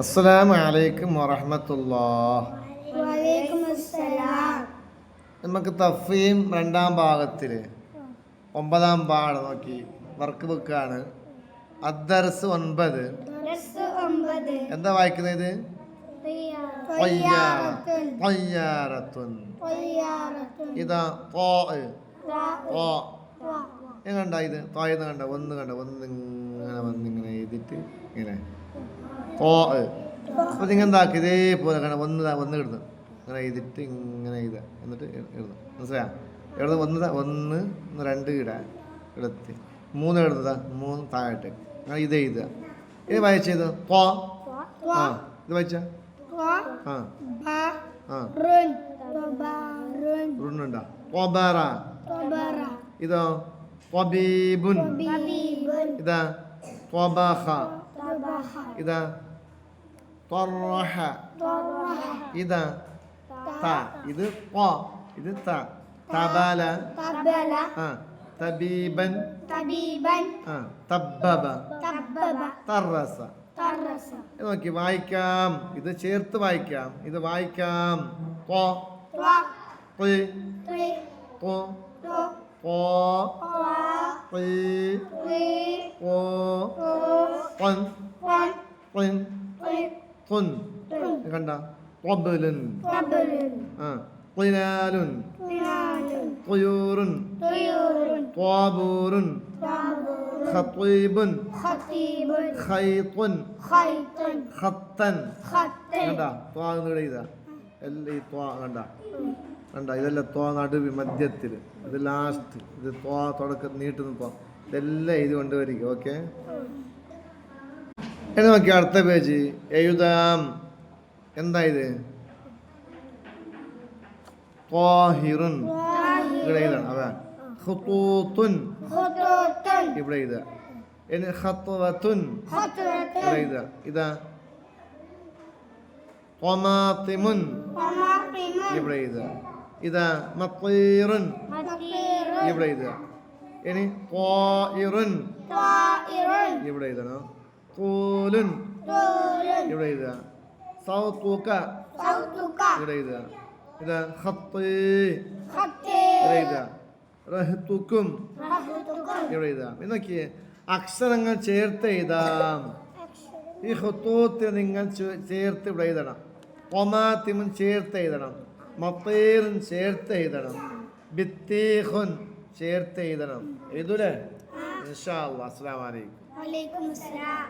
അസ്സലാമു അലൈക്കും വറഹ്മത്തുള്ളാഹി. വലൈക്കും അസ്സലാം. നമുക്ക് തഫ്ഹീം രണ്ടാം ഭാഗത്തിൽ 9-ാം പാഠം നോക്കി വർക്ക് ബുക്കാണ്. അദ്ദർസ് 9. എന്താ വായിക്കുന്നത്? ഇതാ കണ്ട ഇത് തോയെന്ന് കണ്ട ഒന്ന് ഇങ്ങനെ വന്നിങ്ങനെ എഴുതിട്ട് ഇങ്ങനെ അപ്പൊ നിങ്ങൾ എന്താക്കി ഇതേപോലെ കണ്ട ഒന്ന് ഇടുന്നു ഇങ്ങനെ എഴുതിട്ട് ഇങ്ങനെ എഴുതുക എന്നിട്ട് ഇടുന്നു. മനസ്സിലാ? എഴുതുന്ന ഒന്ന് 2 ഇടത്തി 3 എഴുതുക 3 താഴോട്ട് അങ്ങനെ ഇത് എഴുതുക. ഇത് വായിച്ചത് ഇത് വായിച്ച റുന്നുണ്ടോ? ഇതോ ത്വബീബുൻ. ഇതാ ത്വബഖ. ഇതാ ത്വറഹ. ഇതാ ത. ഇത് ത്വ. ഇത് ത. തബല. തബീബൻ. തബ്ബബ. തറസ. നോക്കി വായിക്കാം. ഇത് ചേർത്ത് വായിക്കാം. ഇത് വായിക്കാം. ത്വ ത്വ ത്വ കണ്ട ത്വബലുൻ ത്വിനാലുൻ ത്വയൂറുൻ ത്വാബൂറുൻ ഖത്വീബുൻ ഖൈത്തുൻ ഖത്തൻ. കണ്ട ത്വാ ഇതാ എല്ലാം ഈ ത്വാ കണ്ട ഇതെല്ലാം ത്വാ നടുവ് മധ്യത്തിൽ, ഇത് ലാസ്റ്റ്, ഇത് ത്വാ തുടക്കം നീട്ടുന്ന ത്വാ, ഇതെല്ലാം ഇത് കൊണ്ടുവരിക. ഓക്കെ, ഇനി നോക്കി അടുത്ത പേജ് എഴുതാം. എന്താ ഇത്? ത്വാഹിറുൻ ഇവിടെ എഴുതണം. അതാ ഖുതൂത്തുൻ ഇവിടെ എഴുതുക. ഇനി ഖത്വത്തുൻ ഇവിടെ എഴുതുക. ഇതാ ത്വമാത്തിമുൻ ഇവിടെ എഴുതുക. ഇതാ മത്തീറുൻ ഇവിടെ എഴുതുക. ഇനി ത്വായിറുൻ ഇവിടെ എഴുതണം. ൂലുൻ ഇവിടെ എഴുതുക. സൗതുക ഇവിടെ എഴുതുക. ഇതാ ഖത്തി ഇവിടെ എഴുതുക. റഹ്തുക്കും ഇവിടെ എഴുതാം. എന്നൊക്കെ അക്ഷരങ്ങൾ ചേർത്ത് എഴുതാം. ഈ ഖുതൂത്ത് നിങ്ങൾ ചേർത്ത് ഇവിടെ എഴുതണം. ത്വമാത്തിമുൻ ചേർത്ത് എഴുതണം. മത്തീറുൻ ചേർത്ത് എഴുതണം. ബിത്തീഖുൻ ചേർത്ത് എഴുതണം. എഴുതൂലേ? ഇൻഷാ അല്ലാഹ്. അസ്സലാമു അലൈക്കും. വലൈക്കും അസ്സലാം.